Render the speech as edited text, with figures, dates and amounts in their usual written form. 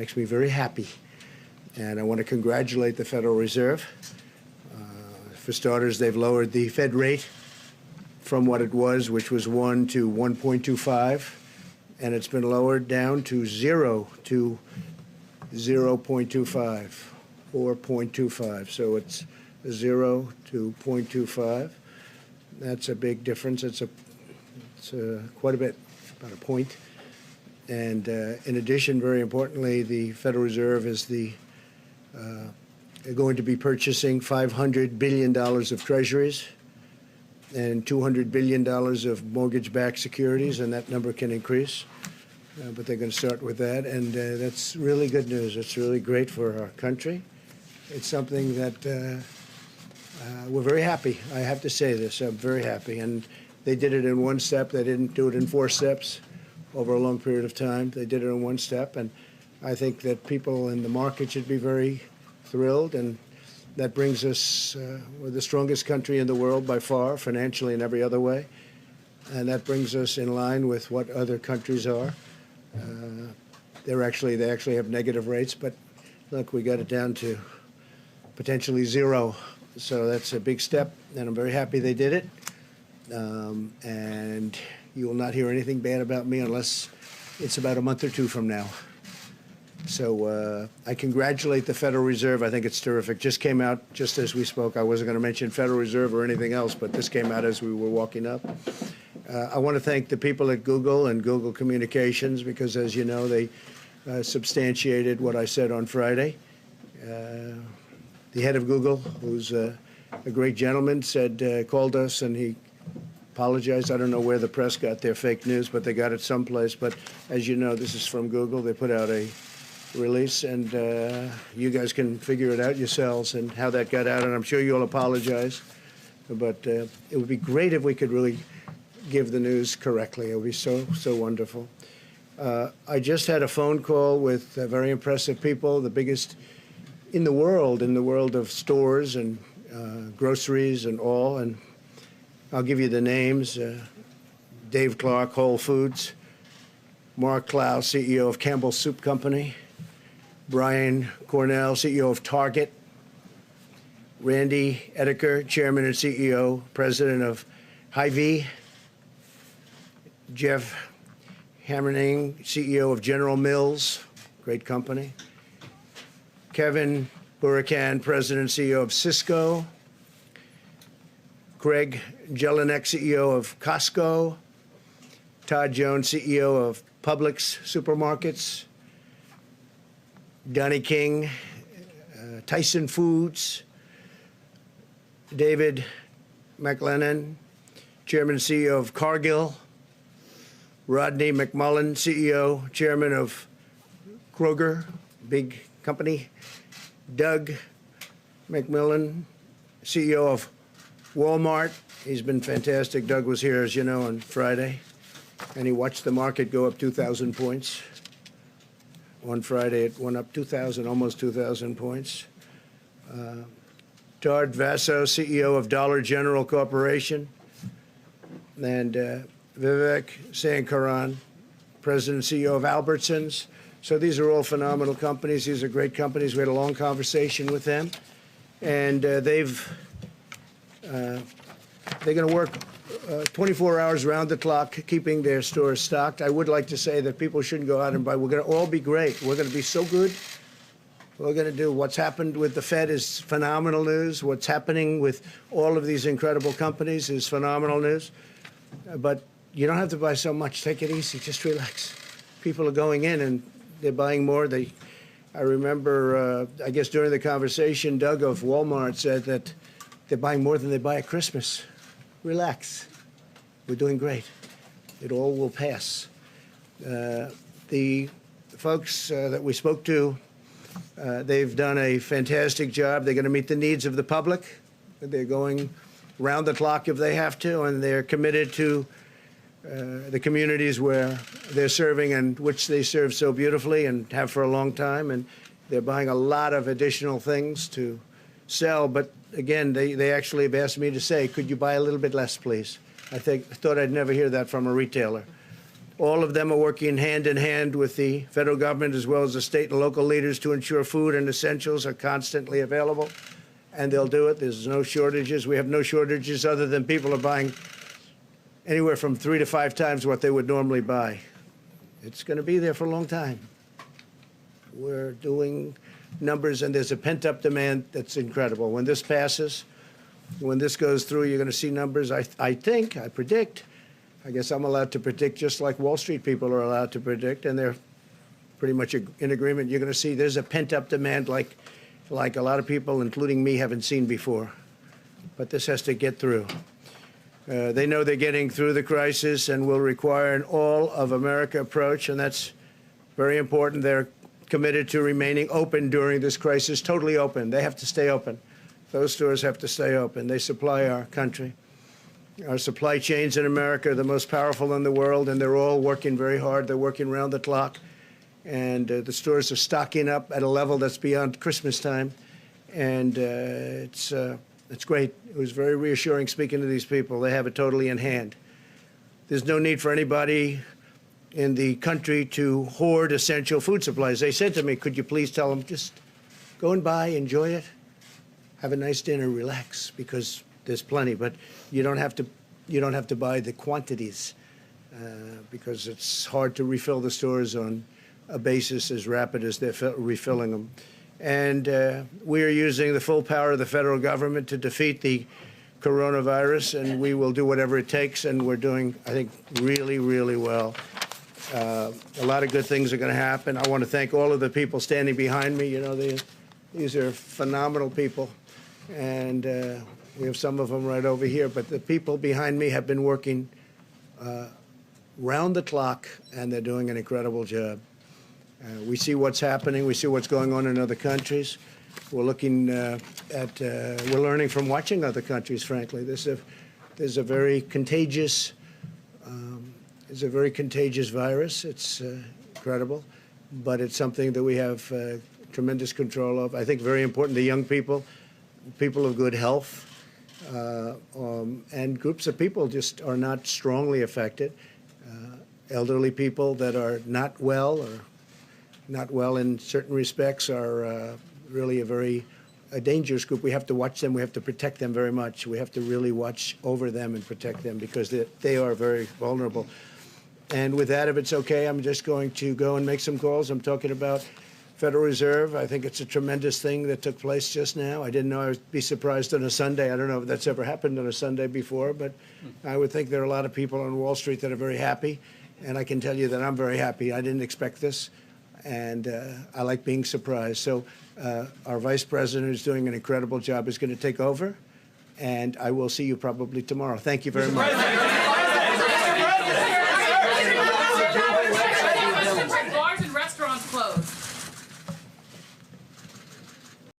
Makes me very happy. And I want to congratulate the Federal Reserve. For starters, they've lowered the Fed rate from what it was, which was 1 to 1.25, and it's been lowered down to 0 to 0.25 or 0.25. So it's 0 to 0.25. That's a big difference. It's quite a bit, about a point. And in addition, very importantly, the Federal Reserve is going to be purchasing $500 billion of treasuries and $200 billion of mortgage-backed securities, and that number can increase. But they're going to start with that, and that's really good news. It's really great for our country. It's something that we're very happy. I have to say this. I'm very happy. And they did it in one step. They didn't do it in 4 steps over a long period of time. They did it in one step, and I think that people in the market should be very thrilled, and that brings us, we're the strongest country in the world by far, financially and every other way, and that brings us in line with what other countries are. They actually have negative rates, but look, we got it down to potentially 0, so that's a big step, and I'm very happy they did it. And you will not hear anything bad about me unless it's about a month or 2 from now. So I congratulate the Federal Reserve. I think it's terrific. Just came out just as we spoke. I wasn't going to mention Federal Reserve or anything else, but this came out as we were walking up. I want to thank the people at Google and Google Communications because, as you know, they substantiated what I said on Friday. The head of Google, who's a great gentleman, called us and he apologized. I don't know where the press got their fake news, but they got it someplace. But as you know, this is from Google. They put out a release, and you guys can figure it out yourselves and how that got out, and I'm sure you'll apologize. But it would be great if we could really give the news correctly. It would be so wonderful. I just had a phone call with very impressive people, the biggest in the world of stores and groceries and all, and I'll give you the names. Dave Clark, Whole Foods, Mark Clough, CEO of Campbell Soup Company, Brian Cornell, CEO of Target, Randy Edeker, Chairman and CEO, President of Hy-Vee, Jeff Hammering, CEO of General Mills, great company, Kevin Burakan, President and CEO of Cisco, Craig Jelinek, CEO of Costco, Todd Jones, CEO of Publix Supermarkets, Donnie King, Tyson Foods, David McLennan, Chairman and CEO of Cargill, Rodney McMullen, CEO, Chairman of Kroger, big company, Doug McMillan, CEO of Walmart. He's been fantastic. Doug was here, as you know, on Friday, and he watched the market go up 2,000 points. On Friday, it went up 2,000, almost 2,000 points. Todd Vaso, CEO of Dollar General Corporation, and Vivek Sankaran, President and CEO of Albertsons. So these are all phenomenal companies. These are great companies. We had a long conversation with them, and they're going to work 24 hours round the clock, keeping their stores stocked. I would like to say that people shouldn't go out and buy. We're going to all be great. We're going to be so good. We're going to do what's happened with the Fed is phenomenal news. What's happening with all of these incredible companies is phenomenal news. But you don't have to buy so much. Take it easy. Just relax. People are going in and they're buying more. I remember, I guess during the conversation, Doug of Walmart said that they're buying more than they buy at Christmas. Relax. We're doing great. It all will pass. The folks that we spoke to, they've done a fantastic job. They're going to meet the needs of the public. They're going round the clock if they have to, and they're committed to the communities where they're serving and which they serve so beautifully and have for a long time. And they're buying a lot of additional things to sell. But again, they actually have asked me to say, could you buy a little bit less, please? I thought I'd never hear that from a retailer. All of them are working hand in hand with the federal government as well as the state and local leaders to ensure food and essentials are constantly available, and they'll do it. There's no shortages. We have no shortages other than people are buying anywhere from 3 to 5 times what they would normally buy. It's going to be there for a long time. We're doing numbers, and there's a pent-up demand that's incredible. When this passes, when this goes through, you're going to see numbers, I predict. I guess I'm allowed to predict just like Wall Street people are allowed to predict, and they're pretty much in agreement. You're going to see there's a pent-up demand like a lot of people, including me, haven't seen before. But this has to get through. They know they're getting through the crisis and will require an all-of-America approach, and that's very important. They're committed to remaining open during this crisis, totally open. They have to stay open. Those stores have to stay open. They supply our country. Our supply chains in America are the most powerful in the world, and they're all working very hard. They're working around the clock, and the stores are stocking up at a level that's beyond Christmas time, and it's great. It was very reassuring speaking to these people. They have it totally in hand. There's no need for anybody in the country to hoard essential food supplies. They said to me, could you please tell them, just go and buy, enjoy it, have a nice dinner, relax, because there's plenty, but you don't have to buy the quantities because it's hard to refill the stores on a basis as rapid as they're refilling them. And we are using the full power of the federal government to defeat the coronavirus, and we will do whatever it takes, and we're doing, I think, really, really well. A lot of good things are going to happen. I want to thank all of the people standing behind me. You know, these are phenomenal people, and we have some of them right over here, but the people behind me have been working round the clock, and they're doing an incredible job. We see what's happening. We see what's going on in other countries. We're looking we're learning from watching other countries, frankly. There's a very contagious virus. It's incredible, but it's something that we have tremendous control of. I think very important, the young people, people of good health, and groups of people just are not strongly affected. Elderly people that are not well or not well in certain respects are really a dangerous group. We have to watch them. We have to protect them very much. We have to really watch over them and protect them because they are very vulnerable. And with that, if it's okay, I'm just going to go and make some calls. I'm talking about Federal Reserve. I think it's a tremendous thing that took place just now. I didn't know I would be surprised on a Sunday. I don't know if that's ever happened on a Sunday before, but I would think there are a lot of people on Wall Street that are very happy. And I can tell you that I'm very happy. I didn't expect this, and I like being surprised. So our Vice President, who's doing an incredible job, is going to take over, and I will see you probably tomorrow. Thank you very much.